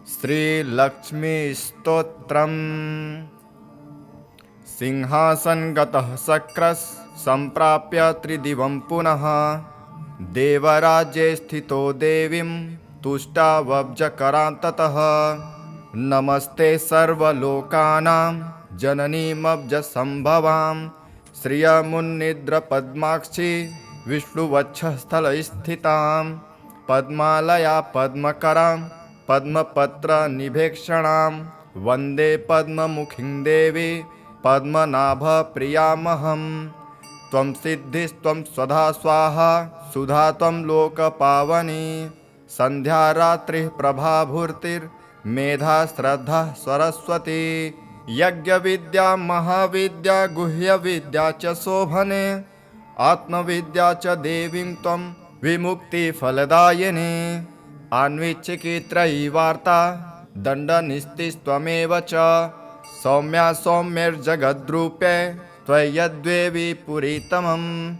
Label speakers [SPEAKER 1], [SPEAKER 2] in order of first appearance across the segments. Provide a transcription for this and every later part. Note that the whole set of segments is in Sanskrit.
[SPEAKER 1] श्रीलक्ष्मीस्तोत्रम्। सिंहासनगतः शक्रः सम्प्राप्य त्रिदिवं पुनः, देवराज्ये स्थितो देवीं तुष्टावब्जकरान्ततः। नमस्ते सर्वलोकानां जननीमब्जसम्भवां, श्रियमुन्निद्रपद्माक्षी विष्णुवक्षस्थलस्थितां, पद्मालया पद्मकरां पद्मपत्रनिभेक्षणां, वन्दे पद्ममुखीं देवी पद्मनाभप्रियामहं। त्वं सिद्धिस्त्वं स्वधा स्वाहा सुधा त्वं लोकपावनी, संध्या रात्रिः प्रभाभूर्तिर्मेधा श्रद्धा सरस्वती। यज्ञविद्या महाविद्या गुह्यविद्या च शोभने, आत्मविद्या च देवीं त्वं विमुक्तिफलदायिनी। आन्वीक्षिकी त्रयीवार्ता दण्डनिस्तिस्त्वमेव च, सौम्या सौम्यैर्जगद्रूपे त्वय्यद्देवी पुरीतमं।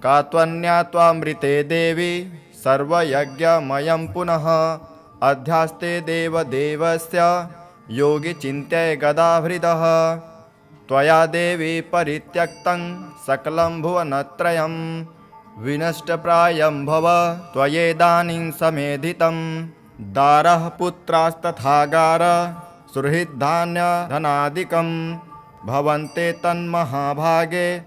[SPEAKER 1] का त्वन्या त्वामृते देवी सर्वयज्ञमयं पुनः, अध्यास्ते देवदेवस्य योगिचिन्त्य गदाहृदः। त्वया देवी परित्यक्तं सकलं भुवनत्रयं, विनष्टप्रायं भव त्वयेदानीं समेधितं। दारः पुत्रास्तथा गार सुहृद्धान्यधनादिकं, भवन्ते तन्महाभागे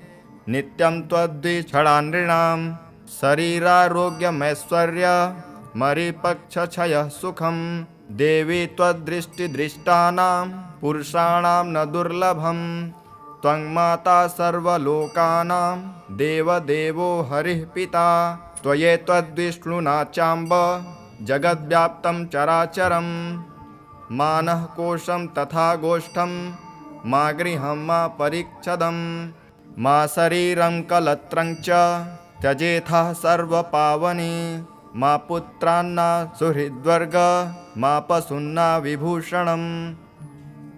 [SPEAKER 1] नित्यं त्वद्विषडानृणां। शरीरारोग्यमैश्वर्यमरिपक्षक्षयः सुखं, देवी त्वद्दृष्टिदृष्टानां पुरुषाणां न दुर्लभं। त्वं माता सर्वलोकानां देवदेवो हरिः पिता, त्वयैतद्विष्णुना चाम्ब जगद्व्याप्तं चराचरम्। मानः कोशं तथा गोष्ठं मा गृहं मा परिच्छदं, मा शरीरं कलत्रं च त्यजेथः सर्वपावनी। मा पुत्रान्न सुहृद्वर्ग मा पशून्ना विभूषणं,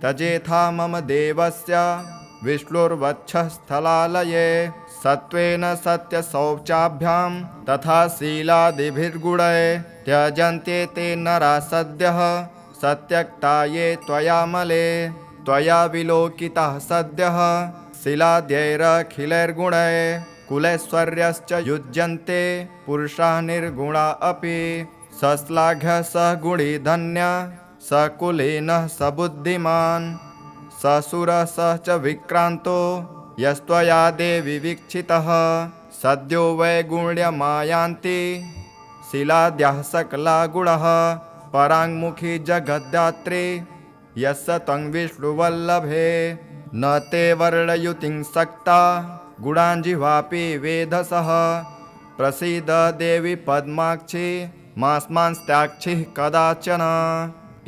[SPEAKER 1] त्यजेथा मम देवस्य विष्णुर्वक्षस्थलालये। सत्त्वेन सत्यशौचाभ्यां तथा शीलादिभिर्गुणैः, त्यजन्ते ते नरा सद्यः सत्यक्ता ये त्वयामले। त्वया विलोकिताः सद्यः शिलाद्यैरखिलैर्गुणैः, कुलैश्वर्यश्च युज्यन्ते पुरुषाः निर्गुणा अपि। सश्लाघ्यः स गुणी धन्यः स कुलीनः स बुद्धिमान्, ससुरः स च विक्रान्तो यस्त्वया देवी वीक्षितः। सद्यो वैगुण्यमायान्ति शिलाद्यः सकला गुणः, पराङ्मुखी जगद्धात्री यस्य तं विष्णुवल्लभे। न ते वर्णयुतिं सक्ता गुणाञ्जिह्वापि वेधसः, प्रसीद देवी पद्माक्षी मास्मांस्त्याक्षिः कदाचन।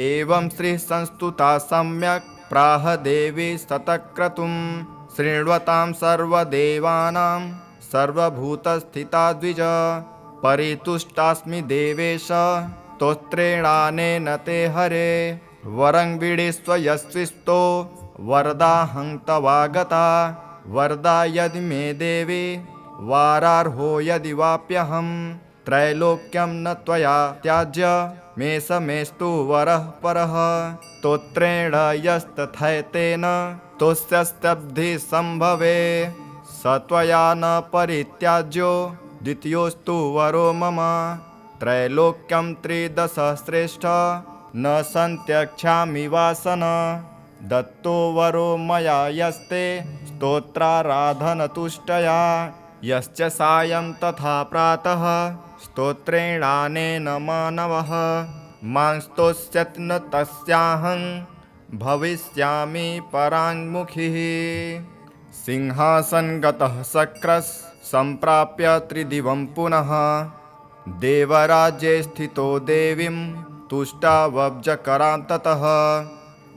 [SPEAKER 1] एवं श्रीसंस्तुता सम्यक् प्राह देवी सतक्रतुं, शृण्वतां सर्वदेवानां सर्वभूतस्थिता द्विज। परितुष्टास्मि देवेश स्तोत्रेणानेन ते हरे, वरं विडिस्व यस्विस्तो वरदाहं तवागता। वरदा यदि मे देवी वारार्हो यदि वाप्यहं, त्रैलोक्यं न त्वया त्याज्य मे समेस्तु वरः परः। स्तोत्रेण यस्तथैतेन तोस्यस्तब्धि सम्भवे, स त्वया न परित्याज्यो द्वितीयोस्तु वरो मम। त्रैलोक्यं त्रिदश श्रेष्ठ न सन्त्यक्ष्यामि वासन, दत्तो वरो मया यस्ते स्तोत्राराधनतुष्टया। यश्च सायं तथा प्रातः स्तोत्रेणानेन मानवः, मां स्तोष्यत् न तस्याहं भविष्यामि पराङ्मुखिः। सिंहासनगतः शक्रः सम्प्राप्य त्रिदिवं पुनः, देवराज्ये स्थितो देवीं तुष्टावब्जकरान्ततः।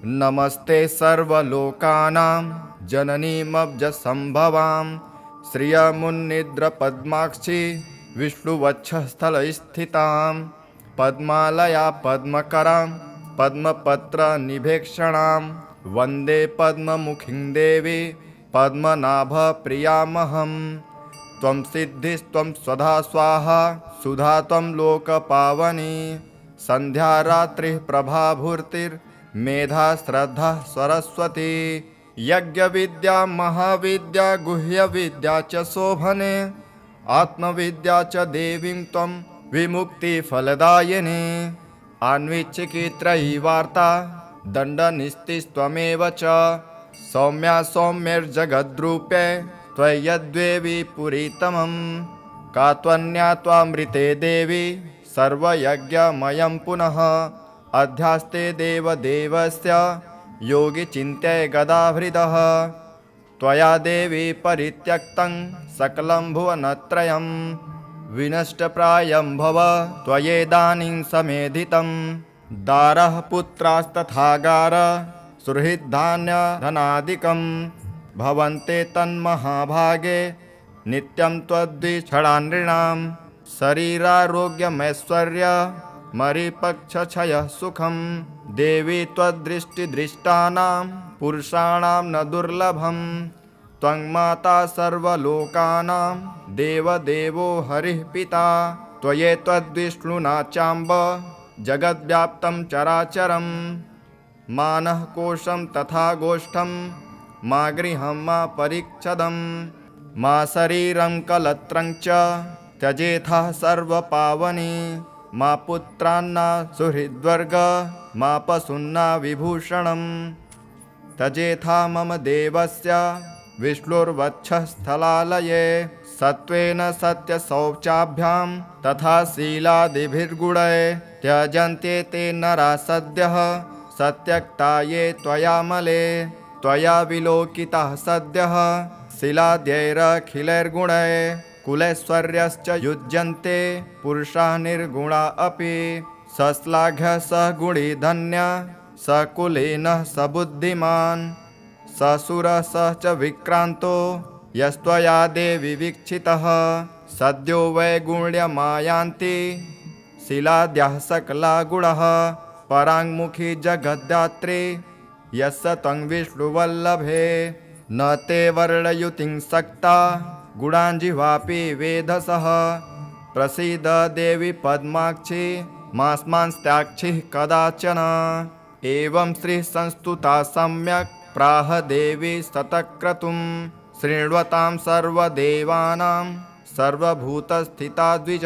[SPEAKER 1] नमस्ते सर्वलोकानां जननीमब्जसम्भवां, श्रियमुन्निद्रपद्माक्षी विष्णुवक्षस्थलस्थितां, पद्मालया पद्मकरां पद्मपत्रनिभेक्षणां, वन्दे पद्ममुखीं देवी पद्मनाभप्रियामहं। त्वं सिद्धिस्त्वं स्वधा स्वाहा सुधा त्वं लोकपावनी, संध्या रात्रिः प्रभाभूर्तिर्मेधा श्रद्धा सरस्वती। यज्ञविद्या महाविद्या गुह्यविद्या च शोभने। आत्मविद्या च देवीं त्वं विमुक्तिफलदायिनी। आन्वीक्षिकी त्रयी वार्ता दण्डनिस्तिस्त्वमेव च। सौम्या सौम्यैर्जगद्रूपे त्वय्यद्वेवी पुरीतमम्। का त्वन्या त्वामृते देवी सर्वयज्ञमयं पुनः। अध्यास्ते देवदेवस्य योगी चिन्त्य गदाभृदः। त्वया देवी परित्यक्तं सकलं भुवनत्रयं। विनष्टप्रायं भव त्वयेदानीं समेधितं। दारः पुत्रास्तथा गार सुहृद्धान्यधनादिकं। भवन्ते तन्महाभागे नित्यं त्वद्विषडानृणां। शरीरारोग्यमैश्वर्यमरिपक्षक्षयः सुखं। देवी त्वद्दृष्टिदृष्टानां पुरुषाणां न दुर्लभं। त्वं माता सर्वलोकानां देवदेवो हरिः पिता। त्वयैतद्विष्णुना चाम्ब जगद्व्याप्तं चराचरं। मा नः कोशं तथा गोष्ठं मा गृहं मा परिच्छदं। मा शरीरं कलत्रं च त्यजेथः सर्वपावनी। मा पुत्रान्न सुहृद्वर्ग मा पशून्ना विभूषणं। त्यजेथा मम देवस्य विष्णुर्वक्षस्थलालये। सत्त्वेन सत्यशौचाभ्यां तथा शीलादिभिर्गुणैः त्यजन्ते ते नरा सद्यः सत्यक्ता ये त्वयामले। त्वया विलोकिताः सद्यः शिलाद्यैरखिलैर्गुणैः। कुलैश्वर्यश्च युज्यन्ते पुरुषाः निर्गुणा अपि। सश्लाघ्यः स गुणी धन्यः स कुलीनः स बुद्धिमान्। ससुरः स च विक्रान्तो यस्त्वया देवी वीक्षितः। सद्यो वैगुण्यमायान्ति शिलाद्यः सकला गुणः। पराङ्मुखी जगद्धात्री यस्य त्वं विष्णुवल्लभे। न ते वर्णयुतिं सक्ता गुणाञ्जिह्वापि वेधसः। प्रसीद देवी पद्माक्षी मास्मांस्त्याक्षिः कदाचन। एवं श्रीसंस्तुता सम्यक् प्राह देवी सतक्रतुं। शृण्वतां सर्वदेवानां सर्वभूतस्थिता द्विज।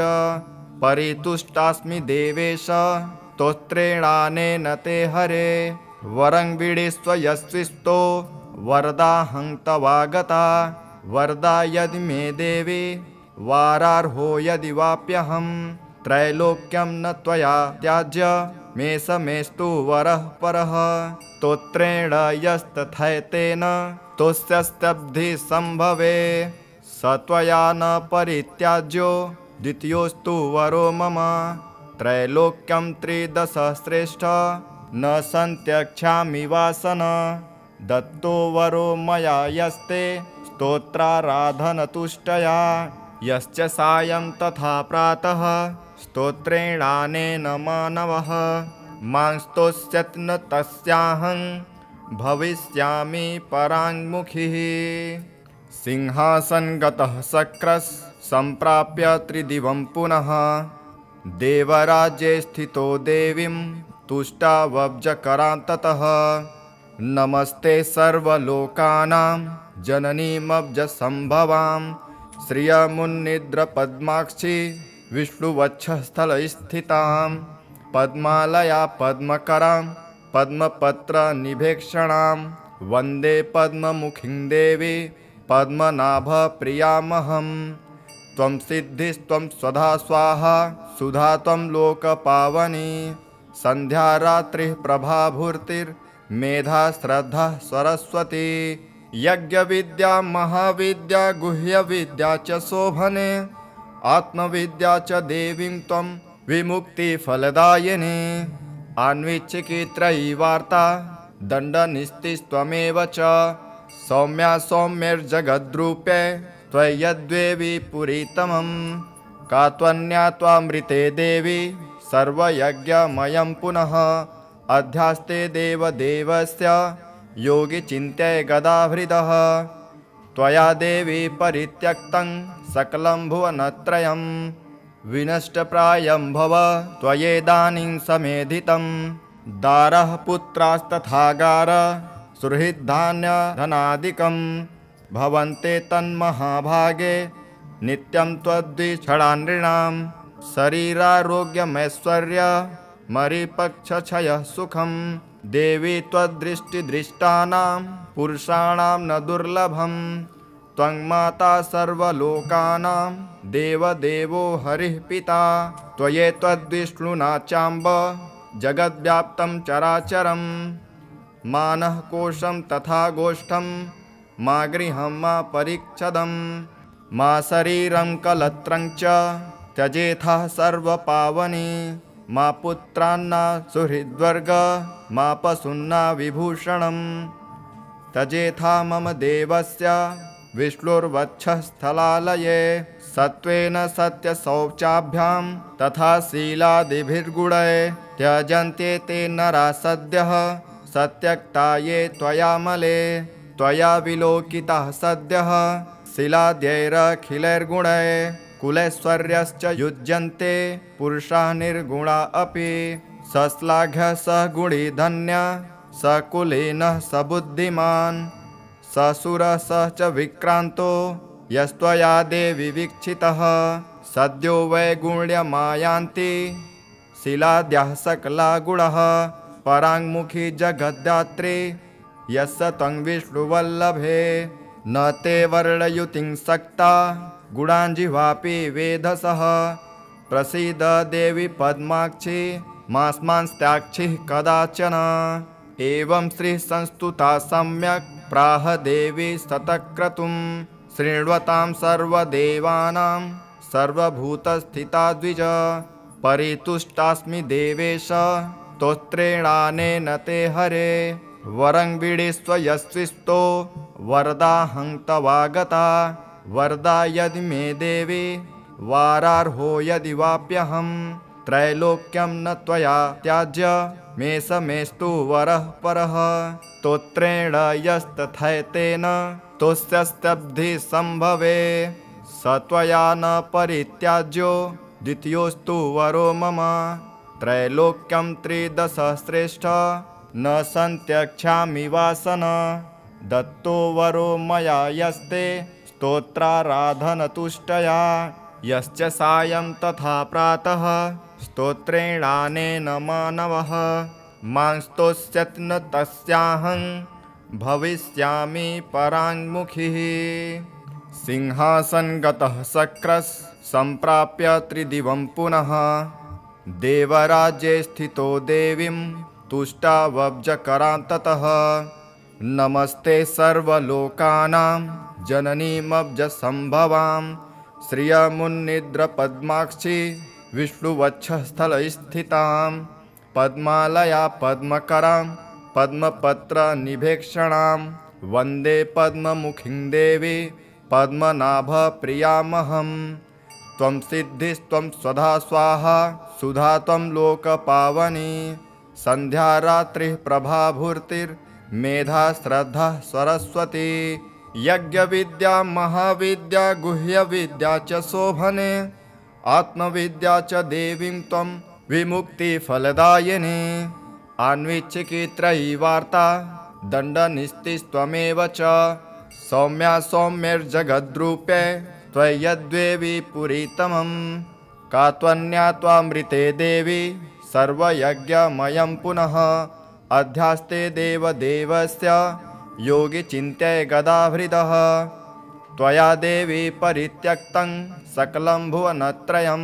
[SPEAKER 1] परितुष्टास्मि देवेश स्तोत्रेणानेन ते हरे। वरं विडिस्व यस्विस्तो वरदाहं तवागता। वरदा यदि मे देवी वारार्हो यदि वाप्यहं। त्रैलोक्यं न त्वया त्याज्य मे समेस्तु वरः परः। स्तोत्रेण यस्तथैतेन तोस्यस्तब्धि सम्भवे। स त्वया न परित्याज्यो द्वितीयोस्तु वरो मम। त्रैलोक्यं त्रिदशश्रेष्ठ न सन्त्यक्ष्यामि वासन। दत्तो वरो मया यस्ते स्तोत्राराधनतुष्टया। यश्च सायं तथा प्रातः स्तोत्रेणानेन मानवः। मां स्तोष्यत् न तस्याहं भविष्यामि पराङ्मुखिः। सिंहासनगतः शक्रस् सम्प्राप्य त्रिदिवं पुनः। देवराज्ये स्थितो देवीं तुष्टावब्जकरां ततः। नमस्ते सर्वलोकानां जननीमब्जसम्भवां। श्रियमुन्निद्रपद्माक्षी विष्णुवक्षस्थलस्थितां। पद्मालया पद्मकरां पद्मपत्रनिभेक्षणां। वन्दे पद्ममुखीं देवी पद्मनाभप्रियामहं। त्वं सिद्धिस्त्वं स्वधा स्वाहा सुधा त्वं लोकपावनी। संध्या रात्रिः प्रभाभूर्तिर्मेधा श्रद्धा सरस्वती। यज्ञविद्या महाविद्या गुह्यविद्या च शोभने। आत्मविद्या च देवीं त्वं विमुक्तिफलदायिनी। आन्वीक्षिकी त्रयी वार्ता दण्डनिस्तिस्त्वमेव च। सौम्या सौम्यैर्जगद्रूपे त्वय्यद्वेवी पुरीतमम्। का त्वन्या त्वामृते देवी सर्वयज्ञमयं पुनः। अध्यास्ते देवदेवस्य योगी चिन्त्य गदाभृदः। त्वया देवी परित्यक्तं सकलं भुवनत्रयं। विनष्टप्रायं भव त्वयेदानीं समेधितं दारः पुत्रास्तथागार सुहृद्धान्यधनादिकं भवन्ते तन्महाभागे नित्यं त्वद्विषडानृणां शरीरारोग्यमैश्वर्यमरिपक्षक्षयः सुखं देवी त्वद्दृष्टिदृष्टानां पुरुषाणां न दुर्लभं त्वं माता सर्वलोकानां देवदेवो हरिः पिता त्वयैतद्विष्णुना चाम्ब जगद्व्याप्तं चराचरं मानः कोशं तथा गोष्ठं मा गृहं मा परिच्छदं मा शरीरं कलत्रं च त्यजेथः सर्वपावनी मा पुत्रान्ना सुहृद्वर्ग मा पशून्ना विभूषणं त्यजेथा मम देवस्य विष्णुर्वक्षस्थलालये सत्त्वेन सत्यशौचाभ्यां तथा शीलादिभिर्गुणैः त्यजन्ते ते नरा सद्यः सत्यक्ता ये त्वयामले त्वया विलोकिताः सद्यः शिलाद्यैरखिलैर्गुणैः कुलैश्वर्यश्च युज्यन्ते पुरुषाः निर्गुणा अपि सश्लाघ्यः स गुणी धन्यः स कुलीनः स बुद्धिमान् ससुरः स च विक्रान्तो यस्त्वया देवि वीक्षितः सद्यो वैगुण्यमायान्ति शिलाद्यः सकला गुणः पराङ्मुखी जगद्धात्री यस्य त्वं विष्णुवल्लभे न ते वर्णयुतिं सक्ता गुणाञ्जिह्वापि वेधसः प्रसीद देवी पद्माक्षी मास्मांस्त्याक्षिः कदाचन एवं श्रीसंस्तुता सम्यक् प्राह देवी सतक्रतुं शृण्वतां सर्वदेवानां सर्वभूतस्थिता द्विज परितुष्टास्मि देवेश स्तोत्रेणानेन ते हरे वरं बीडिस्व यस्विस्तो वरदाहं तवागता वरदा यदि मे देवी वारार्हो यदि वाप्यहं त्रैलोक्यं न त्वया त्याज्य मे स मेस्तु वरः परः स्तोत्रेण यस्तथैतेन तोस्यस्तब्धि सम्भवे स त्वया न परित्याज्यो द्वितीयोस्तु वरो मम त्रैलोक्यं त्रिदशश्रेष्ठ न सन्त्यक्ष्यामि वासन दत्तो वरो मया यस्ते स्तोत्राराधनतुष्टया यश्च सायं तथा प्रातः स्तोत्रेणानेन मानवः मां स्तोष्यत् न तस्याहं भविष्यामि पराङ्मुखिः सिंहासनगतः शक्रस् सम्प्राप्य त्रिदिवं पुनः देवराज्ये स्थितो देवीं तुष्टावब्जकरां ततः नमस्ते सर्वलोकानां जननीमब्जसम्भवां श्रियमुन्निद्रपद्माक्षी विष्णुवक्षस्थलस्थितां पद्मालया पद्मकरां पद्मपत्रनिभेक्षणां वन्दे पद्ममुखीं देवी पद्मनाभप्रियामहं त्वं सिद्धिस्त्वं स्वधा स्वाहा सुधा त्वं लोकपावनी सन्ध्या रात्रिः प्रभाभूर्तिर्मेधा श्रद्धा सरस्वती यज्ञविद्या महाविद्या गुह्यविद्या च शोभने आत्मविद्या च देवीं त्वं विमुक्तिफलदायिनी आन्वीक्षिकी वार्ता दण्डनिस्तिस्त्वमेव च सौम्या सौम्यैर्जगद्रूपे त्वय्यद्वेवी पुरीतमं का त्वन्या त्वामृते देवी सर्वयज्ञमयं पुनः अध्यास्ते देवदेवस्य योगिचिन्त्य गदाभृदः त्वया देवी परित्यक्तं सकलं भुवनत्रयं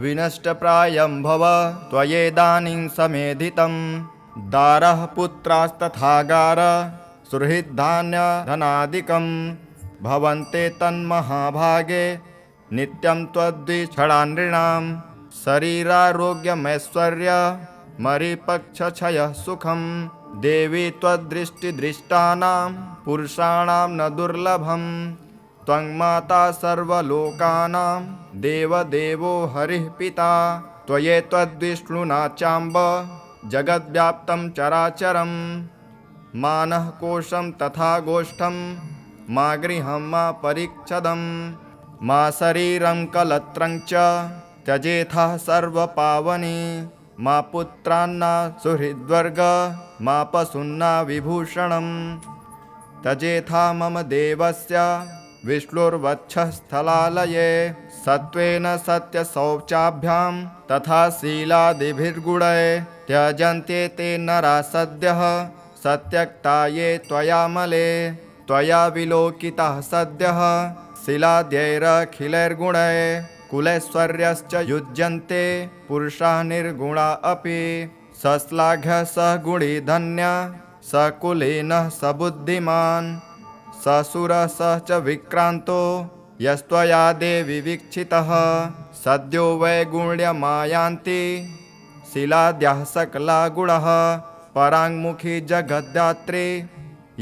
[SPEAKER 1] विनष्टप्रायं भव त्वयेदानीं समेधितं दारः पुत्रास्तथागार सुहृद्धान्यधनादिकं भवन्ते तन्महाभागे नित्यं त्वद्विषडानृणां शरीरारोग्यमैश्वर्यमरिपक्षक्षयः सुखं देवी त्वद्दृष्टिदृष्टानां पुरुषाणां न दुर्लभं त्वं माता सर्वलोकानां देवदेवो हरिः पिता त्वयैतद्विष्णुना चाम्ब जगद्व्याप्तं चराचरं मानः कोशं तथा गोष्ठं मा गृहं मा परिच्छदं मा शरीरं कलत्रं च त्यजेथः सर्वपावनी मा पुत्रान्ना सुहृद्वर्ग मा पशून्ना विभूषणम् त्यजेथा मम देवस्य विष्णुर्वक्षस्थलालये सत्त्वेन सत्यशौचाभ्यां तथा शीलादिभिर्गुणैः त्यजन्ते ते नरा सद्यः सत्यक्ता ये त्वयामले त्वया विलोकिताः सद्यः शिलाद्यैरखिलैर्गुणैः कुलैश्वर्यश्च युज्यन्ते पुरुषाः निर्गुणा अपि सश्लाघ्यः स गुणी धन्यः स कुलीनः स बुद्धिमान् ससुरः स च विक्रान्तो यस्त्वया देवि वीक्षितः सद्यो वैगुण्यमायान्ति शिलाद्यः सकला गुणः पराङ्मुखी जगद्धात्री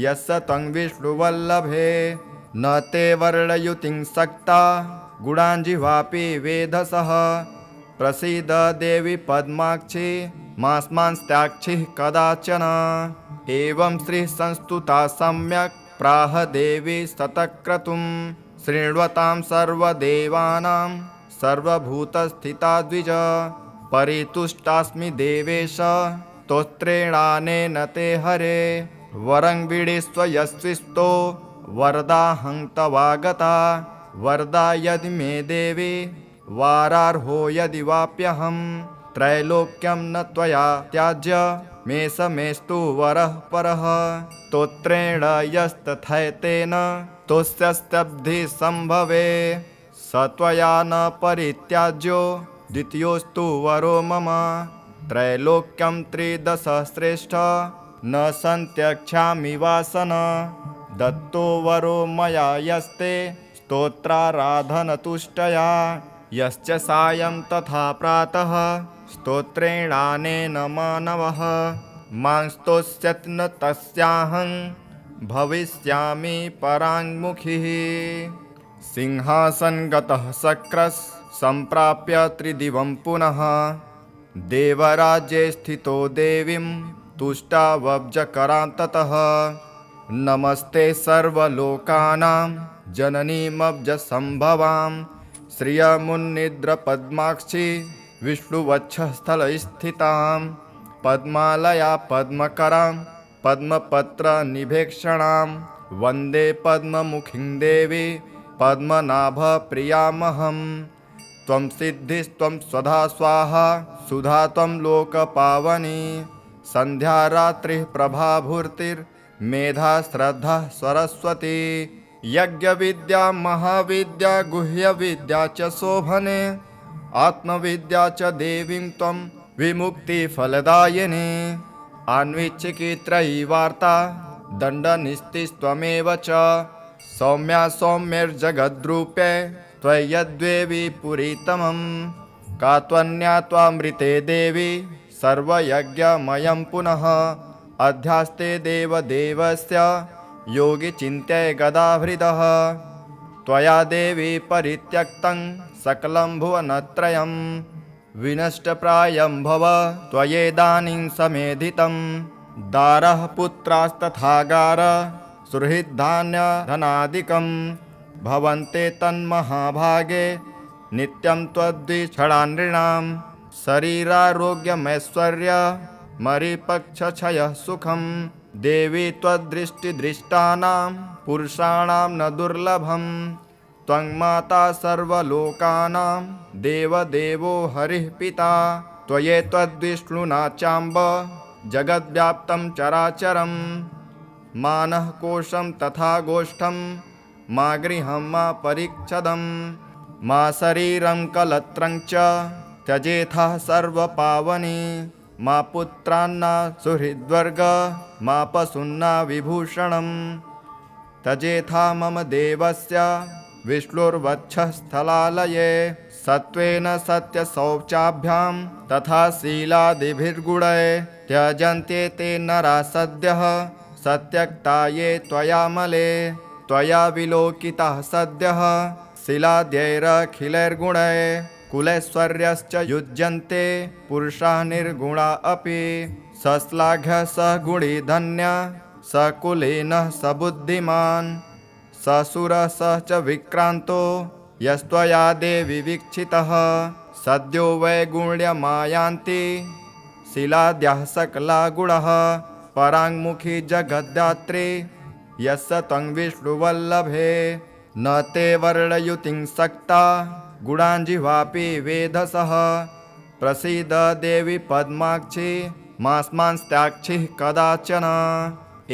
[SPEAKER 1] यस्य त्वं विष्णुवल्लभे न ते वर्णयुतिं सक्ता गुणाञ्जिह्वापि वेधसः प्रसीद देवी पद्माक्षी मास्मांस्त्याक्षिः कदाचन एवं श्रीसंस्तुता सम्यक् प्राह देवी सतक्रतुं शृण्वतां सर्वदेवानां सर्वभूतस्थिता द्विज परितुष्टास्मि देवेश स्तोत्रेणानेन ते हरे वरं विडिस्व यस्विस्तो वरदाहं तवागता वरदा यदि मे देवी वारार्हो यदि वाप्यहं त्रैलोक्यं न त्वया त्याज्य मे समेस्तु वरः परः स्तोत्रेण यस्तथैतेन तुष्यस्तब्धि सम्भवे स त्वया न परित्याज्यो द्वितीयोस्तु वरो मम त्रैलोक्यं त्रिदश श्रेष्ठ न सन्त्यक्ष्यामि वासन दत्तो वरो मया यस्ते स्तोत्राराधनतुष्टया यश्च सायं तथा प्रातः स्तोत्रेणानेन मानवः मां स्तोष्यत् न तस्याहं भविष्यामि पराङ्मुखिः सिंहासनगतः शक्रस् सम्प्राप्य त्रिदिवं पुनः देवराज्ये स्थितो देवीं तुष्टावब्जकरां ततः नमस्ते सर्वलोकानां जननीमब्जसम्भवां श्रियमुन्निद्रपद्माक्षी विष्णुवक्षस्थलस्थितां पद्मालया पद्मकरां पद्मपत्रनिभेक्षणां वन्दे पद्ममुखीं देवी पद्मनाभप्रियामहं त्वं सिद्धिस्त्वं स्वधा स्वाहा सुधा त्वं लोकपावनी सन्ध्या रात्रिः प्रभाभूर्तिर्मेधा श्रद्धा सरस्वती यज्ञविद्या महाविद्या गुह्यविद्या च शोभने आत्मविद्या च देवीं त्वं विमुक्तिफलदायिनी आन्वीक्षिकी त्रयी वार्ता दण्डनिस्तिस्त्वमेव च सौम्या सौम्यैर्जगद्रूपे त्वय्यद्वेवी पुरीतमं का त्वन्या त्वामृते देवी सर्वयज्ञमयं पुनः अध्यास्ते देवदेवस्य योगिचिन्त्य गदाभृतः त्वया देवी परित्यक्तं सकलं भुवनत्रयं विनष्टप्रायं भव त्वयेदानीं समेधितं दारः पुत्रास्तथागार सुहृद्धान्यधनादिकं भवन्ते तन्महाभागे नित्यं त्वद्विषडानृणां शरीरारोग्यमैश्वर्यमरिपक्षक्षयः सुखं देवी त्वद्दृष्टिदृष्टानां पुरुषाणां न दुर्लभं त्वं माता सर्वलोकानां देवदेवो हरिः पिता त्वयैतद्विष्णुना चाम्ब जगद्व्याप्तं चराचरं मानः कोशं तथा गोष्ठं मा गृहं मा परिच्छदं मा शरीरं कलत्रं च त्यजेथः सर्वपावनी मा पुत्रान्ना सुहृद्वर्ग मा पशून्ना विभूषणम् त्यजेथा मम देवस्य विष्णुर्वक्षस्थलालये सत्त्वेन सत्यशौचाभ्यां तथा शीलादिभिर्गुणैः त्यजन्ते ते नरा सद्यः सत्यक्ता ये त्वयामले त्वया विलोकिताः सद्यः शिलाद्यैरखिलैर्गुणैः कुलैश्वर्यश्च युज्यन्ते पुरुषाः निर्गुणा अपि सश्लाघ्यः स गुणी धन्यः स कुलीनः स बुद्धिमान् ससुरः स च विक्रान्तो यस्त्वया देवि वीक्षितः सद्यो वैगुण्यमायान्ति शिलाद्यः सकला गुणः पराङ्मुखी जगद्धात्री यस्य त्वं विष्णुवल्लभे न ते वर्णयुतिं सक्ता गुणाञ्जिह्वापि वेधसः प्रसीद देवी पद्माक्षी मास्मांस्त्याक्षिः कदाचन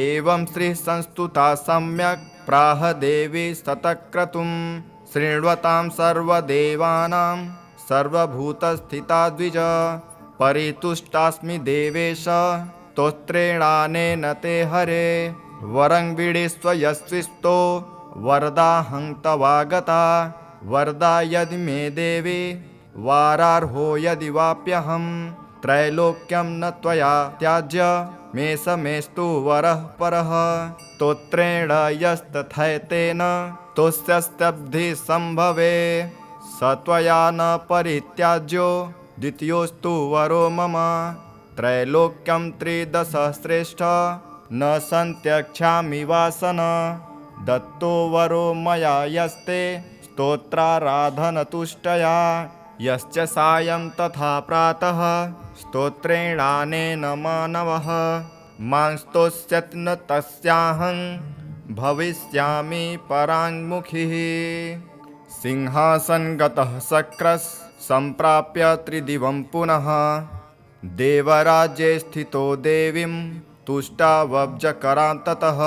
[SPEAKER 1] एवं श्री संस्तुता सम्यक् प्राह देवी सतक्रतुं शृण्वतां सर्वदेवानां सर्वभूतस्थिता द्विज परितुष्टास्मि देवेश स्तोत्रेणानेन ते हरे वरं विडिस्व यस्विस्तो वरदाहं तवागता वरदा यदि मे देवी वारार्हो यदि वाप्यहं त्रैलोक्यं न त्वया त्याज्य मे समेस्तु वरः परः स्तोत्रेण यस्तथैतेन तोस्यस्तब्धि सम्भवे स त्वया न परित्याज्यो द्वितीयोस्तु वरो मम त्रैलोक्यं त्रिदश श्रेष्ठ न सन्त्यक्ष्यामि वासन दत्तो वरो मया यस्ते स्तोत्राराधनतुष्टया यश्च सायं तथा प्रातः स्तोत्रेणानेन मानवः मां स्तोष्यत् न तस्याहं भविष्यामि पराङ्मुखिः सिंहासनगतः शक्रस् सम्प्राप्य त्रिदिवं पुनः देवराज्ये स्थितो देवीं तुष्टावब्जकरान्ततः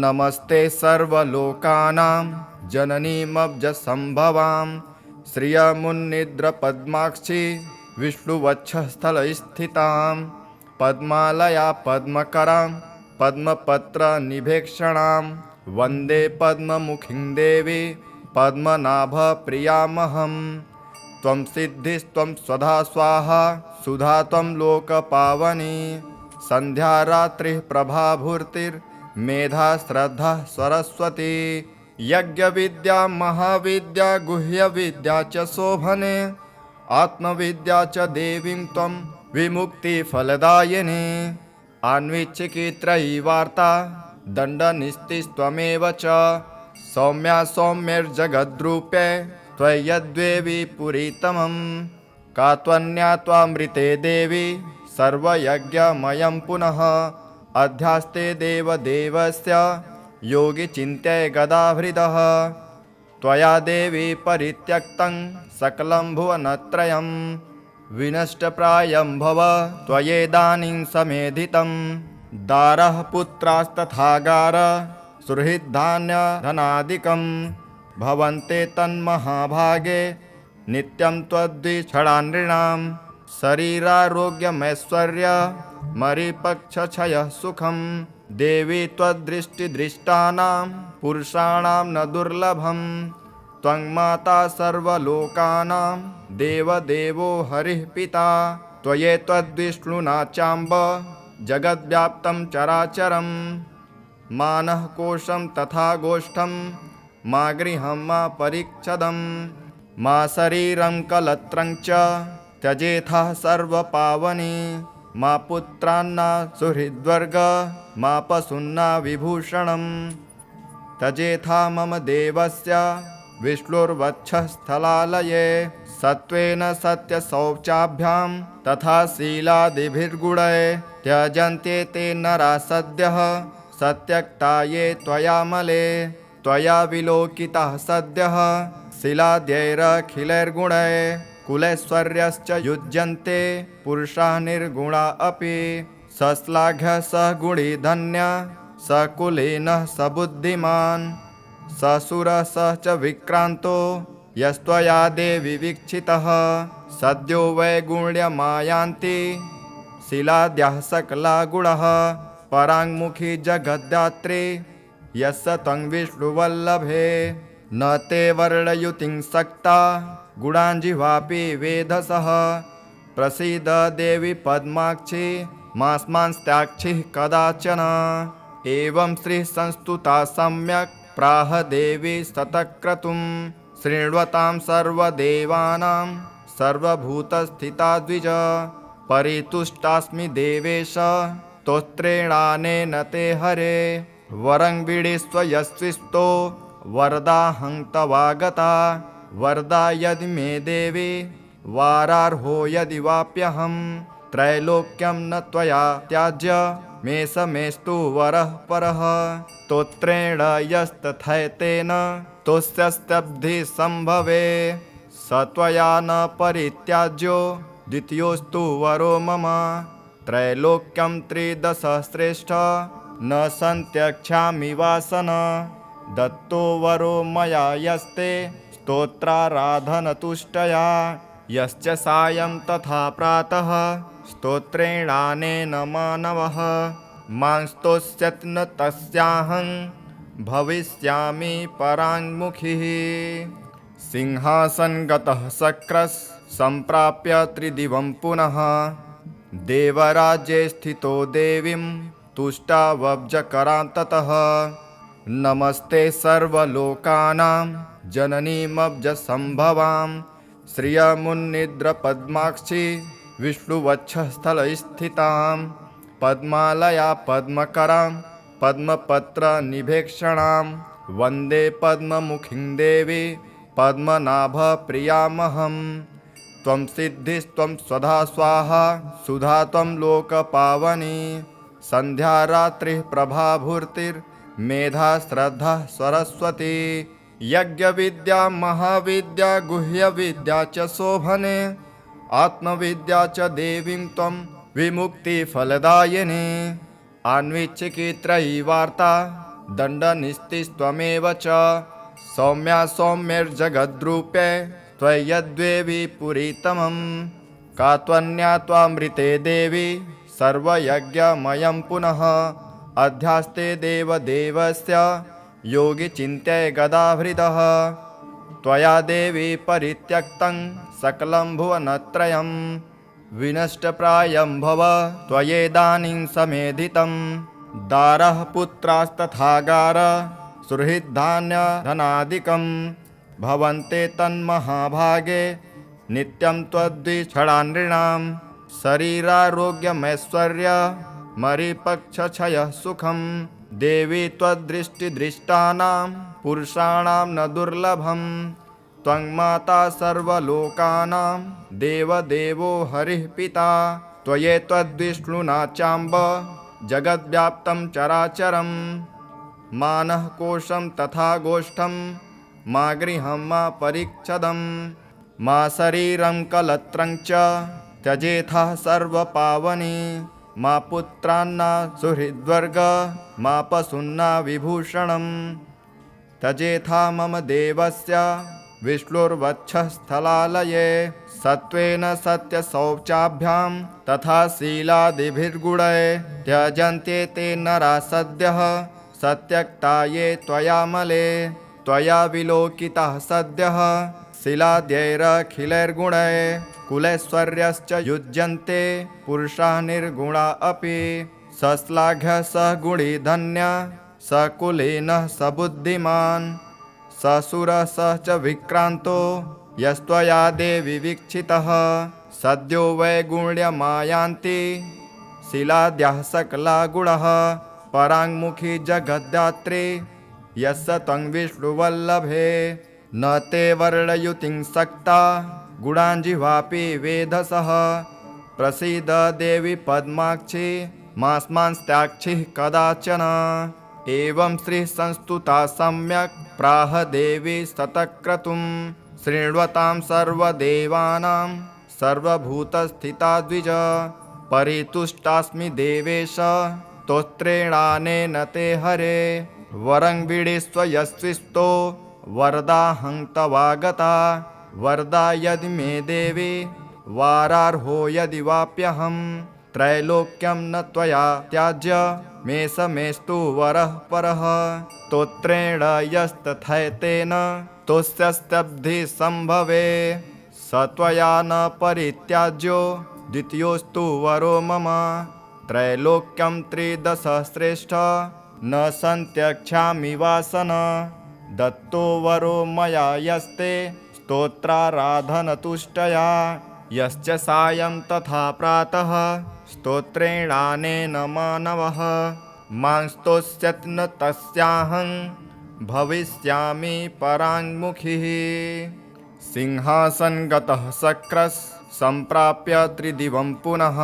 [SPEAKER 1] नमस्ते सर्वलोकानां जननीमब्जसम्भवां श्रियमुन्निद्रपद्माक्षी विष्णुवक्षस्थलस्थितां पद्मालया पद्मकरां पद्मपत्रनिभेक्षणां वन्दे पद्ममुखीं देवी पद्मनाभप्रियामहं त्वं सिद्धिस्त्वं स्वधा स्वाहा सुधा त्वं लोकपावनी सन्ध्या रात्रिः प्रभाभूर्तिर्मेधा श्रद्धा सरस्वती यज्ञविद्या महाविद्या गुह्यविद्या च शोभने आत्मविद्या च देवीं त्वं विमुक्तिफलदायिनी आन्वीक्षिकी वार्ता दण्डनिस्तिस्त्वमेव च सौम्या सौम्यैर्जगद्रूपे त्वय्यद्वेवी पुरीतमं का त्वन्या त्वामृते देवी सर्वयज्ञमयं पुनः अध्यास्ते देवदेवस्य योगिचिन्त्य गदाभृतः त्वया देवी परित्यक्तं सकलं भुवनत्रयं विनष्टप्रायं भव त्वयेदानीं समेधितं दारः पुत्रास्तथा गार सुहृद्धान्यधनादिकं भवन्ते तन्महाभागे नित्यं त्वद्विषडानृणां शरीरारोग्यमैश्वर्यमरिपक्षक्षयः सुखं देवी त्वद्दृष्टिदृष्टानां पुरुषाणां न दुर्लभं त्वं माता सर्वलोकानां देवदेवो हरिः पिता त्वयेत्वद्विष्णुना चाम्ब जगद्व्याप्तं चराचरं मानः कोशं तथा गोष्ठं मा गृहं मा परिच्छदं मा शरीरं कलत्रं च त्यजेथः सर्वपावनी मा पुत्रान्ना सुहृद्वर्ग मा पशून्ना विभूषणं त्यजेथा मम देवस्य विष्णुर्वक्षस्थलालये सत्त्वेन सत्यशौचाभ्यां तथा शीलादिभिर्गुणैः त्यजन्ते ते नरा सद्यः सत्यक्ता ये त्वयामले त्वया विलोकिताः सद्यः शिलाद्यैरखिलैर्गुणैः कुलैश्वर्यश्च युज्यन्ते पुरुषाः निर्गुणा अपि सश्लाघ्य स गुणी धन्य स कुलीनः स बुद्धिमान् ससुरः स च विक्रान्तो यस्त्वया देवी वीक्षितः सद्यो वैगुण्यमायान्ति शिलाद्यः सकला गुणः पराङ्मुखी जगद्धात्री यस्य त्वं विष्णुवल्लभे न ते वर्णयुतिं सक्ता गुणाञ्जिह्वापि वेधसः प्रसीद देवी पद्माक्षी मास्मांस्त्याक्षिः कदाचन एवं श्री संस्तुता सम्यक् प्राह देवी सतक्रतुं शृण्वतां सर्वदेवानां सर्वभूतस्थिता द्विज परितुष्टास्मि देवेश स्तोत्रेणानेन ते हरे वरं विडिस्व यस्विस्तो वरदाहं तवागता वरदा यदि मे देवी वारार्हो यदि वाप्यहं त्रैलोक्यं न त्वया त्याज्य मे स मेस्तु वरः परः स्तोत्रेण यस्तथैतेन तोस्यस्तब्धि सम्भवे स त्वया न परित्याज्यो द्वितीयोस्तु वरो मम त्रैलोक्यं त्रिदश श्रेष्ठ न सन्त्यक्ष्यामि वासन दत्तो वरो मया यस्ते स्तोत्राराधनतुष्टया यश्च सायं तथा प्रातः स्तोत्रेणानेन मानवः मां स्तोष्यत् न तस्याहं भविष्यामि पराङ्मुखिः सिंहासनगतः शक्रस् सम्प्राप्य त्रिदिवं पुनः देवराज्ये स्थितो देवीं तुष्टावब्जकरान्ततः नमस्ते सर्वलोकानां जननीमब्जसम्भवां श्रियमुन्निद्रपद्माक्षी विष्णुवक्षस्थलस्थितां पद्मालया पद्मकरां पद्मपत्रनिभेक्षणां वन्दे पद्ममुखीं देवी पद्मनाभप्रियामहं त्वं सिद्धिस्त्वं स्वधा स्वाहा सुधा त्वं लोकपावनी संध्या रात्रिः प्रभाभूर्तिर्मेधा श्रद्धा सरस्वती यज्ञविद्या महाविद्या गुह्यविद्या च शोभने आत्मविद्या च देवीं त्वं विमुक्तिफलदायिनी आन्वीक्षिकी वार्ता दण्डनिस्तिस्त्वमेव च सौम्या सौम्यैर्जगद्रूपे त्वय्यद्वेवी पुरीतमं का त्वन्या त्वामृते देवी सर्वयज्ञमयं पुनः अध्यास्ते देवदेवस्य योगिचिन्त्य गदाभृतः त्वया देवी परित्यक्तं सकलं भुवनत्रयं विनष्टप्रायं भव त्वयेदानीं समेधितं दारः पुत्रास्तथागार सुहृद्धान्यधनादिकं भवन्ते तन्महाभागे नित्यं त्वद्विषडानृणां शरीरारोग्यमैश्वर्यमरिपक्षक्षयः सुखं देवी त्वद्दृष्टिदृष्टानां पुरुषाणां न दुर्लभं त्वं माता सर्वलोकानां देवदेवो हरिः पिता त्वयैतद्विष्णुना चाम्ब जगद्व्याप्तं चराचरं मानः कोशं तथा गोष्ठं मा गृहं मा परिच्छदं मा शरीरं कलत्रं च त्यजेथः सर्वपावनी मा पुत्रान्ना सुहृद्वर्ग मा पशून्ना विभूषणं त्यजेथा मम देवस्य विष्णुर्वक्षस्थलालये सत्त्वेन सत्यशौचाभ्यां तथा शीलादिभिर्गुणैः त्यजन्ते ते नरा सद्यः सत्यक्ता ये त्वयामले त्वया विलोकिताः सद्यः शिलाद्यैरखिलैर्गुणैः कुलैश्वर्यश्च युज्यन्ते पुरुषाः निर्गुणा अपि सश्लाघ्य स गुणी धन्य स कुलीनः स बुद्धिमान् ससुरः स च विक्रान्तो यस्त्वया देवी वीक्षितः सद्यो वैगुण्यमायान्ति शिलाद्यः सकला गुणः पराङ्मुखी जगद्धात्री यस्य त्वं विष्णुवल्लभे न ते वर्णयुतिं सक्ता गुणाञ्जिह्वापि वेधसः प्रसीद देवी पद्माक्षी मास्मांस्त्याक्षिः कदाचन एवं श्रीसंस्तुता सम्यक् प्राह देवी सतक्रतुं शृण्वतां सर्वदेवानां सर्वभूतस्थिता द्विज परितुष्टास्मि देवेश स्तोत्रेणानेन ते हरे वरं विडिस्व यस्विस्तो वरदाहं तवागता वरदा यदि मे देवी वारार्हो यदि वाप्यहं त्रैलोक्यं न त्वया त्याज्य मे स मेस्तु वरः परः स्तोत्रेण यस्तथैतेन तोस्यस्तब्धि सम्भवे स त्वया न परित्याज्यो द्वितीयोस्तु वरो मम त्रैलोक्यं त्रिदश श्रेष्ठ न सन्त्यक्ष्यामि वासन दत्तो वरो मया यस्ते स्तोत्राराधनतुष्टया यश्च सायं तथा प्रातः स्तोत्रेणानेन मानवः मां स्तोष्यत् न तस्याहं भविष्यामि पराङ्मुखिः सिंहासनगतः शक्रस् सम्प्राप्य त्रिदिवं पुनः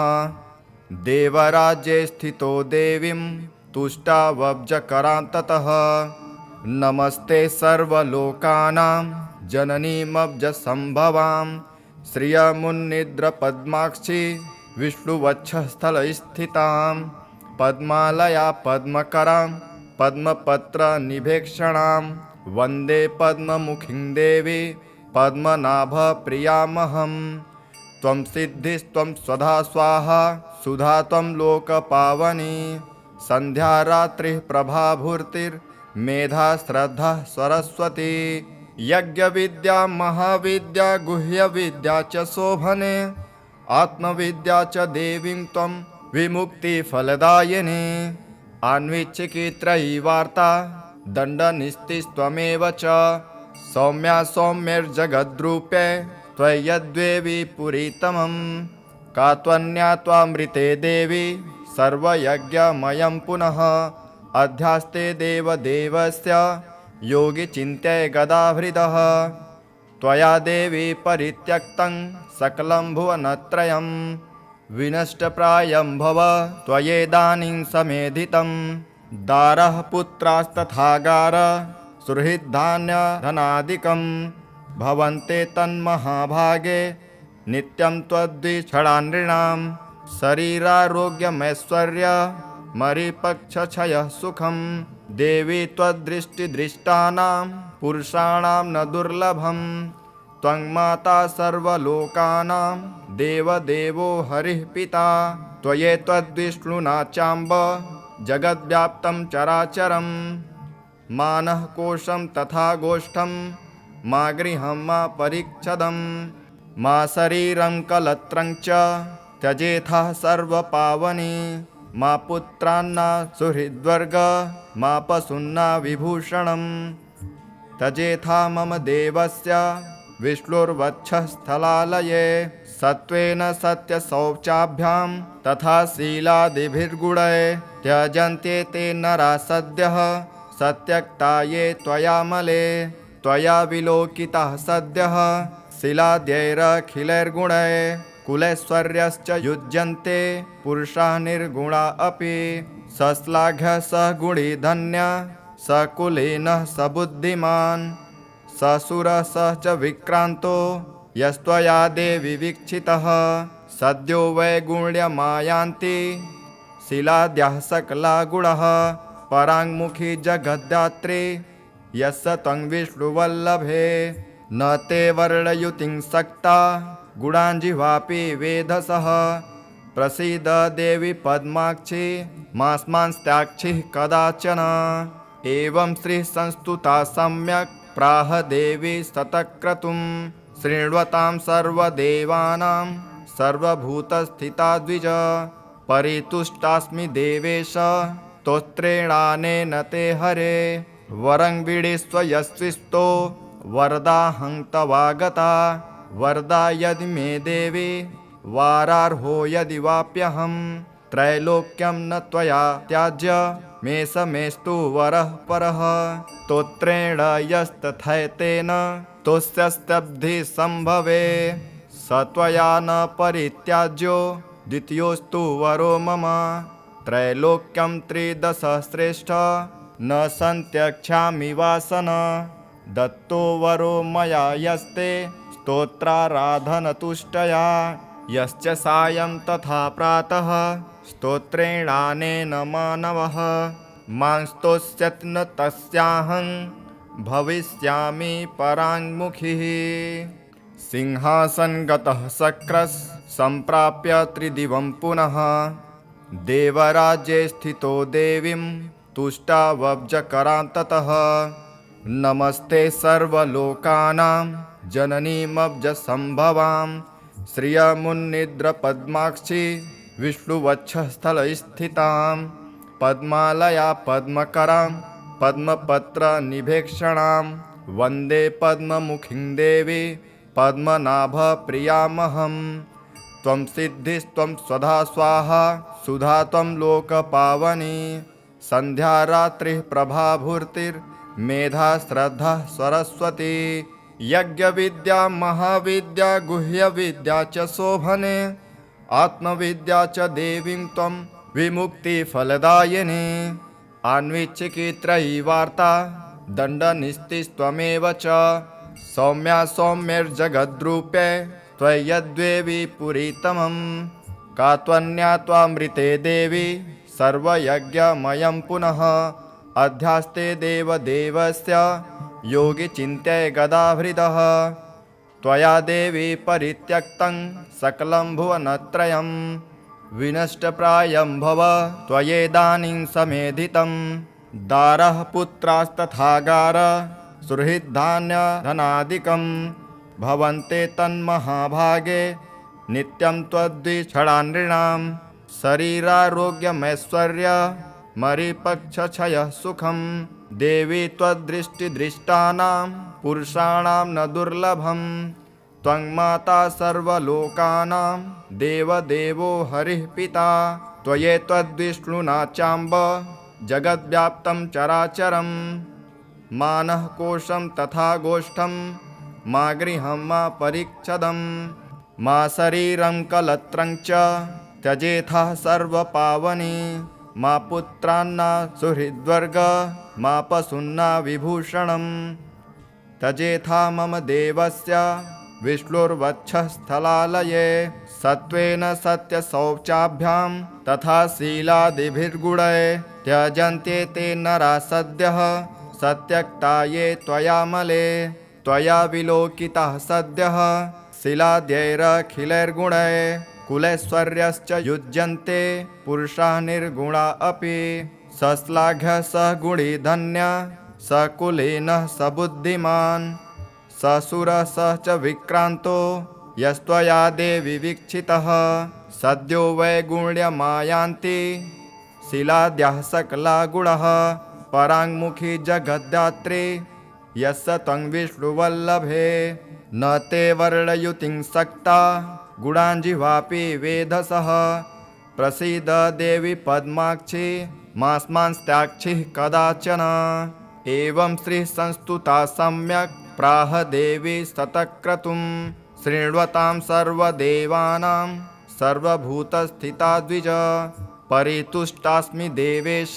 [SPEAKER 1] देवराज्ये स्थितो देवीं तुष्टावब्जकरान्ततः नमस्ते सर्वलोकानां जननीमब्जसम्भवां श्रियमुन्निद्रपद्माक्षी विष्णुवक्षस्थलस्थितां पद्मालया पद्मकरां पद्मपत्रनिभेक्षणां वन्दे पद्ममुखीं देवी पद्मनाभप्रियामहम् त्वं सिद्धिस्त्वं स्वधा स्वाहा सुधा त्वं लोकपावनी संध्या रात्रिः प्रभाभूर्तिर्मेधा श्रद्धा सरस्वती यज्ञविद्या महाविद्या गुह्यविद्या च शोभने आत्मविद्या च देवीं त्वं विमुक्तिफलदायिनी आन्वीक्षिकी वार्ता दण्डनिस्तिस्त्वमेव च सौम्या सौम्यैर्जगद्रूपे त्वय्यद्वेवी पुरीतमं का त्वन्या त्वामृते देवी सर्वयज्ञमयं पुनः अध्यास्ते देवदेवस्य योगिचिन्त्य गदाभृदः त्वया देवी परित्यक्तं सकलं भुवनत्रयं विनष्टप्रायं भव त्वयेदानीं समेधितं दारः पुत्रास्तथागार सुहृद्धान्यधनादिकं भवन्ते तन्महाभागे नित्यं त्वद्विषडानृणां शरीरारोग्यमैश्वर्यमरिपक्षक्षयः सुखं देवी त्वद्दृष्टिदृष्टानां पुरुषाणां न दुर्लभं त्वं माता सर्वलोकानां देवदेवो हरिः पिता त्वयैतद्विष्णुना चाम्ब जगद्व्याप्तं चराचरं मानः कोशं तथा गोष्ठं मा गृहं मा परिच्छदं मा शरीरं कलत्रं च त्यजेथः सर्वपावनी मा पुत्रान्ना सुहृद्वर्ग मा पशून्ना विभूषणं त्यजेथा मम देवस्य विष्णुर्वक्षस्थलालये सत्त्वेन सत्यशौचाभ्यां तथा शीलादिभिर्गुणैः त्यजन्ते ते नरा सद्यः सत्यक्ता ये त्वयामले त्वया विलोकिताः सद्यः शिलाद्यैरखिलैर्गुणैः कुलैश्वर्यश्च युज्यन्ते पुरुषाः निर्गुणा अपि सश्लाघ्यः स गुणी धन्यः स कुलीनः स बुद्धिमान् ससुरः स च विक्रान्तो यस्त्वया देवी वीक्षितः सद्यो वैगुण्यमायान्ति शिलाद्यः सकला गुणः पराङ्मुखी जगद्धात्री यस्य त्वं विष्णुवल्लभे न ते वर्णयुतिं सक्ता गुणाञ्जिह्वापि वेधसः प्रसीद देवी पद्माक्षी मास्मांस्त्याक्षिः कदाचन एवं श्रीसंस्तुता सम्यक् प्राह देवी सतक्रतुं शृण्वतां सर्वदेवानां सर्वभूतस्थिता द्विज परितुष्टास्मि देवेश स्तोत्रेणानेन ते हरे वरं विडिस्व यस्विस्तो वरदाहं तवागता वरदा यदि मे देवी वारार्हो यदि वाप्यहं त्रैलोक्यं न त्वया त्याज्य मे समेस्तु वरः परः स्तोत्रेण यस्तथैतेन तोस्यस्तब्धि सम्भवे स त्वया न परित्याज्यो द्वितीयोस्तु वरो मम त्रैलोक्यं त्रिदशश्रेष्ठ न सन्त्यक्ष्यामि वासन दत्तो वरो मया यस्ते स्तोत्राराधनतुष्टया यश्च सायं तथा प्रातः स्तोत्रेणानेन मानवः मां स्तोष्यत् न तस्याहं भविष्यामि पराङ्मुखिः सिंहासनगतः शक्रस् सम्प्राप्य त्रिदिवं पुनः देवराज्ये स्थितो देवीं तुष्टावब्जकरान्ततः नमस्ते सर्वलोकानां जननीमब्जसम्भवां श्रियमुन्निद्रपद्माक्षी विष्णुवक्षस्थलस्थितां पद्मालया पद्मकरां पद्मपत्रनिभेक्षणां वन्दे पद्ममुखीं देवी पद्मनाभप्रियामहम् त्वं सिद्धिस्त्वं स्वधा स्वाहा सुधा त्वं लोकपावनी संध्या रात्रिः प्रभाभूर्तिर्मेधा श्रद्धा सरस्वती यज्ञविद्या महाविद्या गुह्यविद्या च शोभने आत्मविद्या च देवीं त्वं विमुक्तिफलदायिनी आन्वीक्षिकी वार्ता दण्डनिस्तिस्त्वमेव च सौम्या सौम्यैर्जगद्रूपे त्वय्यद्वेवि पुरीतमं का त्वन्या त्वामृते देवी सर्वयज्ञमयं पुनः अध्यास्ते देवदेवस्य योगिचिन्त्य गदाहृदः त्वया देवी परित्यक्तं सकलं भुवनत्रयं विनष्टप्रायं भव त्वयेदानीं समेधितं दारः पुत्रास्तथागार सुहृद्धान्यधनादिकं भवन्ते तन्महाभागे नित्यं त्वद्विषडानृणां शरीरारोग्यमैश्वर्यमरिपक्षक्षयः सुखं देवी त्वद्दृष्टिदृष्टानां पुरुषाणां न दुर्लभं त्वं माता सर्वलोकानां देवदेवो हरिः पिता त्वयेतद्विष्णुना चाम्ब जगद्व्याप्तं चराचरं मानः कोशं तथा गोष्ठं मा गृहं मा परिच्छदं मा शरीरं कलत्रं च त्यजेथः सर्वपावनी मा पुत्रान्ना सुहृद्वर्ग मा पशून्ना विभूषणं त्यजेथा मम देवस्य विष्णुर्वक्षस्थलालये सत्त्वेन सत्यशौचाभ्यां तथा शीलादिभिर्गुणैः त्यजन्ते ते नरा सद्यः सत्यक्ता ये त्वयामले त्वया विलोकितः सद्यः शिलाद्यैरखिलैर्गुणैः कुलैश्वर्यश्च युज्यन्ते पुरुषाः निर्गुणा अपि सश्लाघ्य स गुणी धन्य स कुलीनः स बुद्धिमान् ससुरः स च विक्रान्तो यस्त्वया देवी वीक्षितः सद्यो वैगुण्यमायान्ति शिलाद्यः सकला गुणः पराङ्मुखी जगद्धात्री यस्य त्वं विष्णुवल्लभे न ते वर्णयुतिं सक्ता गुणाञ्जिह्वापि वेधसः प्रसीद देवी पद्माक्षी मास्मांस्त्याक्षिः कदाचन एवं श्रीसंस्तुता सम्यक् प्राह देवी सतक्रतुं शृण्वतां सर्वदेवानां सर्वभूतस्थिता द्विज परितुष्टास्मि देवेश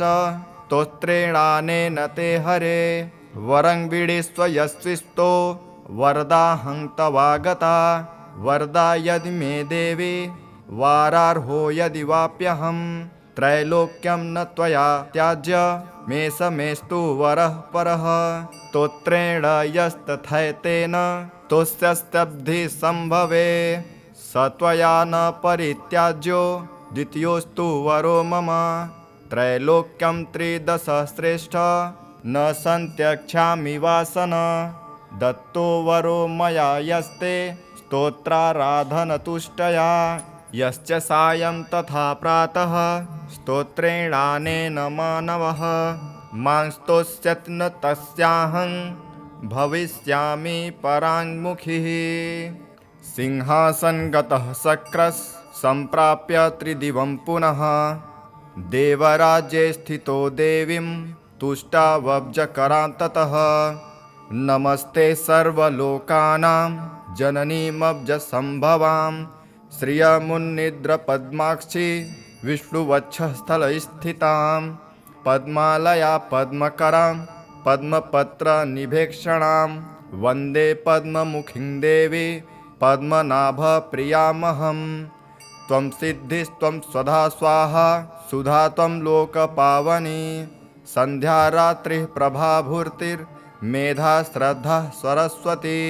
[SPEAKER 1] स्तोत्रेणानेन ते हरे वरं बीडिस्व यस्विस्तो वरदाहं तवागता वरदा यदि मे देवी वारार्हो यदि वाप्यहं त्रैलोक्यं न त्वया त्याज्य मे समेस्तु वरः परः स्तोत्रेण यस्तथैतेन तुष्यस्तब्धि सम्भवे स त्वया न परित्याज्यो द्वितीयोस्तु वरो मम त्रैलोक्यं त्रिदशश्रेष्ठ न सन्त्यक्ष्यामि वासन दत्तो वरो मया यस्ते स्तोत्राराधनतुष्टया यश्च सायं तथा प्रातः स्तोत्रेणानेन मानवः मां स्तोष्यत् न तस्याहं भविष्यामि पराङ्मुखिः सिंहासनगतः शक्रः सम्प्राप्य त्रिदिवं पुनः देवराज्ये स्थितो देवीं तुष्टावब्जकरां ततः नमस्ते सर्वलोकानां जननीमब्जसम्भवां श्रियमुन्निद्रपद्माक्षी विष्णुवक्षस्थलस्थितां पद्मालया पद्मकरां पद्मपत्रनिभेक्षणां वन्दे पद्ममुखीं देवी पद्मनाभप्रियामहं त्वं सिद्धिस्त्वं स्वधा स्वाहा सुधा त्वं लोकपावनी सन्ध्या रात्रिः प्रभाभूर्तिर्मेधा श्रद्धा सरस्वती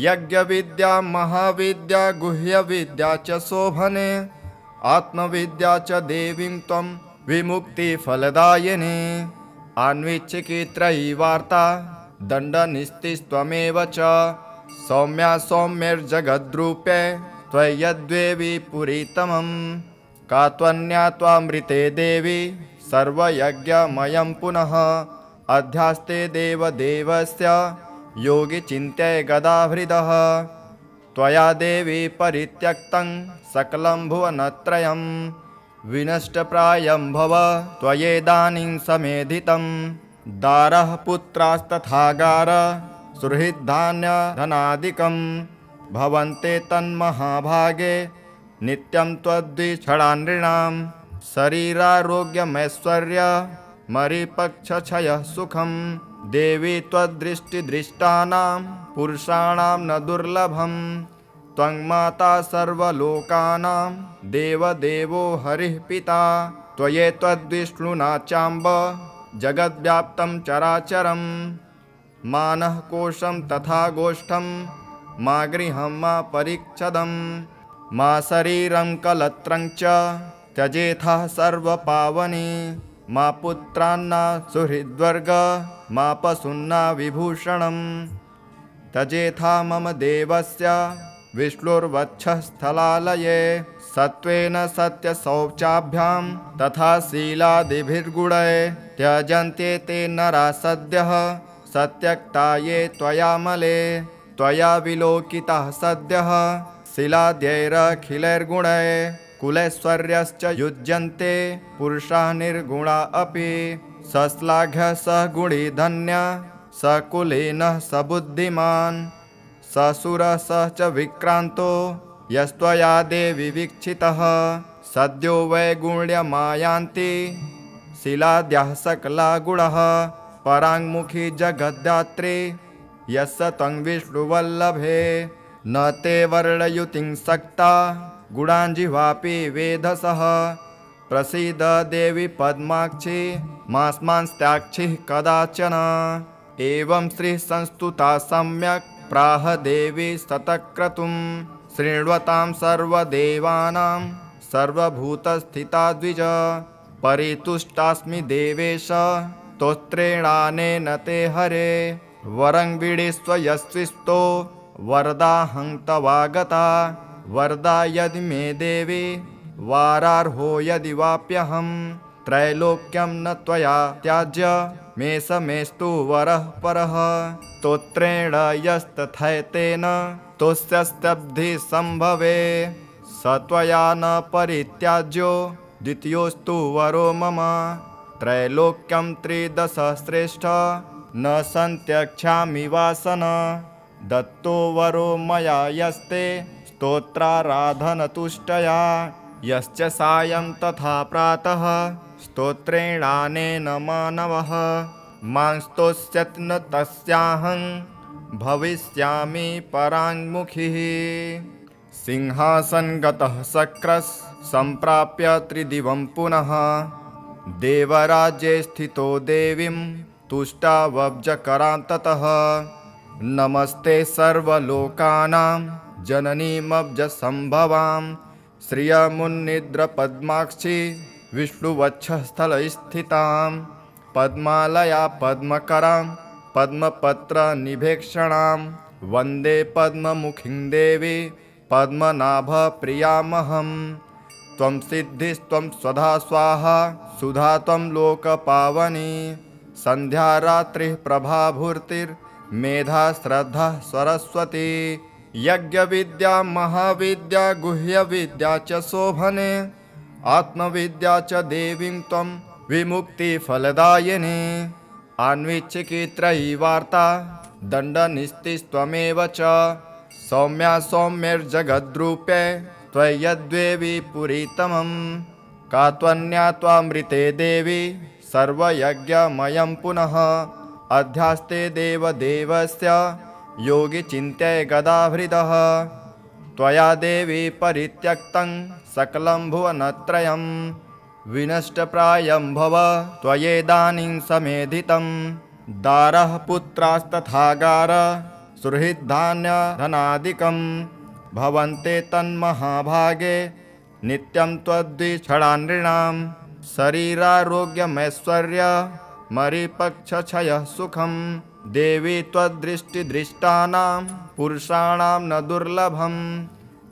[SPEAKER 1] यज्ञविद्या महाविद्या गुह्यविद्या च शोभने आत्मविद्या च देवीं त्वं विमुक्तिफलदायिनी आन्वीक्षिकी वार्ता दण्डनिस्तिस्त्वमेव च सौम्या सौम्यैर्जगद्रूपे त्वय्यद्वेवि पुरीतमं का त्वन्या त्वामृते देवी सर्वयज्ञमयं पुनः अध्यास्ते देवदेवस्य योगिचिन्त्य गदाहृदः त्वया देवी परित्यक्तं सकलं भुवनत्रयं विनष्टप्रायं भव त्वयेदानीं समेधितं दारः पुत्रास्तथागार सुहृद्धान्यधनादिकं भवन्ते तन्महाभागे नित्यं त्वद्विषडानृणां शरीरारोग्यमैश्वर्य मरिपक्षक्षयः सुखं देवी त्वद्दृष्टिदृष्टानां पुरुषाणां न दुर्लभं त्वं माता सर्वलोकानां देवदेवो हरिः पिता त्वयैतद्विष्णुना चाम्ब जगद्व्याप्तं चराचरं मानः कोशं तथा गोष्ठं मा गृहं मा परिच्छदं मा शरीरं कलत्रं च त्यजेथः सर्वपावनी मा पुत्रान्ना सुहृद्वर्ग मा पशून्ना विभूषणं त्यजेथा मम देवस्य विष्णुर्वक्षस्थलालये सत्त्वेन सत्यशौचाभ्यां तथा शीलादिभिर्गुणैः त्यजन्ते ते नरा सद्यः सत्यक्ता ये त्वयामले त्वया विलोकिताः सद्यः शिलाद्यैरखिलैर्गुणैः कुलैश्वर्यश्च युज्यन्ते पुरुषाः निर्गुणा अपि सश्लाघ्यः स गुणी धन्यः स कुलीनः स बुद्धिमान् ससुरः स च विक्रान्तो यस्त्वया देवि वीक्षितः सद्यो वैगुण्यमायान्ति शिलाद्यः सकला गुणः पराङ्मुखी जगद्धात्री यस्य त्वं विष्णुवल्लभे न ते वर्णयुतिं सक्ता गुणाञ्जिह्वापि वेधसः प्रसीद देवी पद्माक्षी मास्मांस्त्याक्षिः कदाचन एवं श्रीसंस्तुता सम्यक् प्राह देवी सतक्रतुं शृण्वतां सर्वदेवानां सर्वभूतस्थिता द्विज परितुष्टास्मि देवेश स्तोत्रेणानेन ते हरे वरं विडिस्व यस्विस्तो वरदाहं तवागता वरदा यदि मे देवी वारार्हो यदि वाप्यहं त्रैलोक्यं न त्वया त्याज्य मे समेस्तु वरः परः स्तोत्रेण यस्तथैतेन तोस्यस्तब्धि सम्भवे स त्वया न परित्याज्यो द्वितीयोस्तु वरो मम त्रैलोक्यं त्रिदश श्रेष्ठ न सन्त्यक्ष्यामि वासन दत्तो वरो मया यस्ते स्तोत्राराधनतुष्टया यश्च सायं तथा प्रातः स्तोत्रेणानेन मानवः मां स्तोष्यत् न तस्याहं भविष्यामि पराङ्मुखिः सिंहासनगतः शक्रस् सम्प्राप्य त्रिदिवं पुनः देवराज्ये स्थितो देवीं तुष्टावब्जकरां ततः नमस्ते सर्वलोकानां जननीमब्जसम्भवां श्रियमुन्निद्रपद्माक्षी विष्णुवक्षस्थलस्थितां पद्मालया पद्मकरां पद्मपत्रनिभेक्षणां वन्दे पद्ममुखीं देवी पद्मनाभप्रियामहं त्वं सिद्धिस्त्वं स्वधा स्वाहा सुधा त्वं लोकपावनी सन्ध्या रात्रिः प्रभाभूर्तिर्मेधा श्रद्धा सरस्वती यज्ञविद्या महाविद्या गुह्यविद्या च शोभने आत्मविद्या च देवीं त्वं विमुक्तिफलदायिनी आन्वीक्षिकी त्रयी वार्ता दण्डनिस्तिस्त्वमेव च सौम्या सौम्यैर्जगद्रूपे त्वय्यद्वेवी पुरीतमं का त्वन्या त्वामृते देवी सर्वयज्ञमयं पुनः अध्यास्ते देवदेवस्य योगिचिन्त्य गदाभृतः त्वया देवी परित्यक्तं सकलं भुवनत्रयं विनष्टप्रायं भव त्वयेदानीं समेधितं दारः पुत्रास्तथागार सुहृद्धान्यधनादिकं भवन्ते तन्महाभागे नित्यं त्वद्विषडानृणां शरीरारोग्यमैश्वर्य मरिपक्षक्षयः सुखं देवी त्वद्दृष्टिदृष्टानां पुरुषाणां न दुर्लभं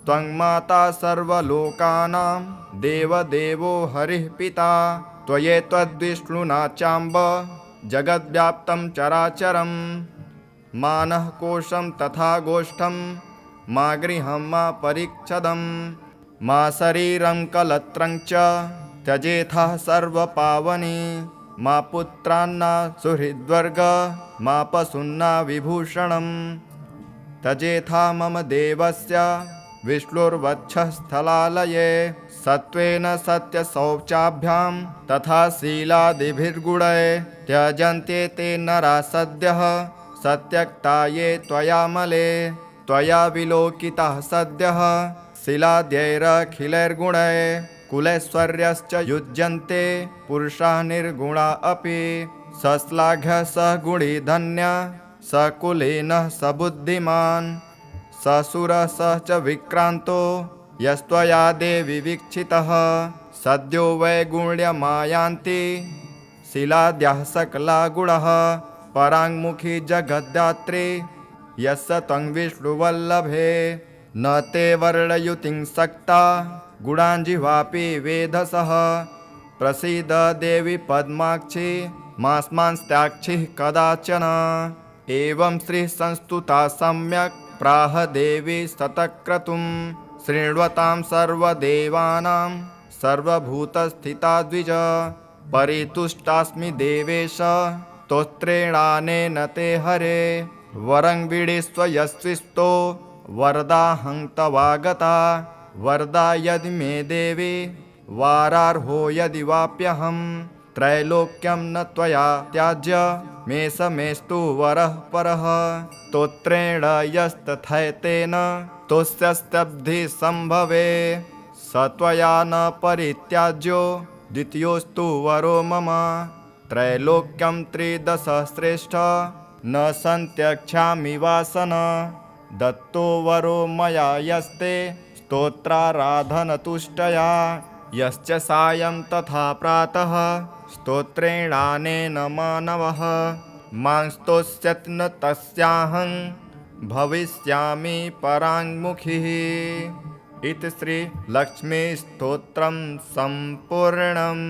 [SPEAKER 1] त्वं माता सर्वलोकानां देवदेवो हरिः पिता त्वयैतद्विष्णुना चाम्ब जगद्व्याप्तं चराचरं मानः कोशं तथा गोष्ठं मा गृहं मा परिच्छदं मा शरीरं कलत्रं च त्यजेथः सर्वपावनी मा पुत्रान्न सुहृद्वर्ग मा पशून्न विभूषणम् तजेथा मम देवस्य विष्णुर्वक्षस्थलालये सत्त्वेन सत्यशौचाभ्यां तथा शीलादिभिर्गुणैः त्यजन्ते ते नरा सद्यः सत्यक्ता ये त्वयामले त्वया विलोकिताः सद्यः शिलाद्यैरखिलैर्गुणैः कुलैश्वर्यश्च युज्यन्ते पुरुषाः निर्गुणा अपि सश्लाघ्यः स गुणी धन्यः स कुलीनः स बुद्धिमान् ससुरः स च विक्रान्तो यस्त्वया देवि वीक्षितः सद्यो वैगुण्यमायान्ति शिलाद्यः सकला गुणः पराङ्मुखी जगद्धात्री यस्य त्वं विष्णुवल्लभे न ते वर्णयुतिं सक्ता गुणाञ्जिह्वापि वेधसः प्रसीद देवी पद्माक्षी मास्मांस्त्याक्षिः कदाचन एवं श्रीसंस्तुता सम्यक् प्राह देवी सतक्रतुं शृण्वतां सर्वदेवानां सर्वभूतस्थिता द्विज परितुष्टास्मि देवेश स्तोत्रेणानेन ते हरे वरं विडिस्व यस्विस्तो वरदाहं तवागता वरदा यदि मे देवी वारार्हो यदि वाप्यहं त्रैलोक्यं न त्वया त्याज्य मे स मेस्तु वरः परः स्तोत्रेण यस्तथैतेन तोस्यस्तब्धि सम्भवे स त्वया न परित्याज्यो द्वितीयोस्तु वरो मम त्रैलोक्यं त्रिदश श्रेष्ठ न सन्त्यक्ष्यामि वासन दत्तो वरो मया यस्ते स्तोत्राराधनतुष्टया यश्च सायं तथा प्रातः स्तोत्रेणानेन मानवः मां स्तोष्यत् न तस्याहं भविष्यामि पराङ्मुखिः इति श्री लक्ष्मी स्तोत्रं सम्पूर्णम्।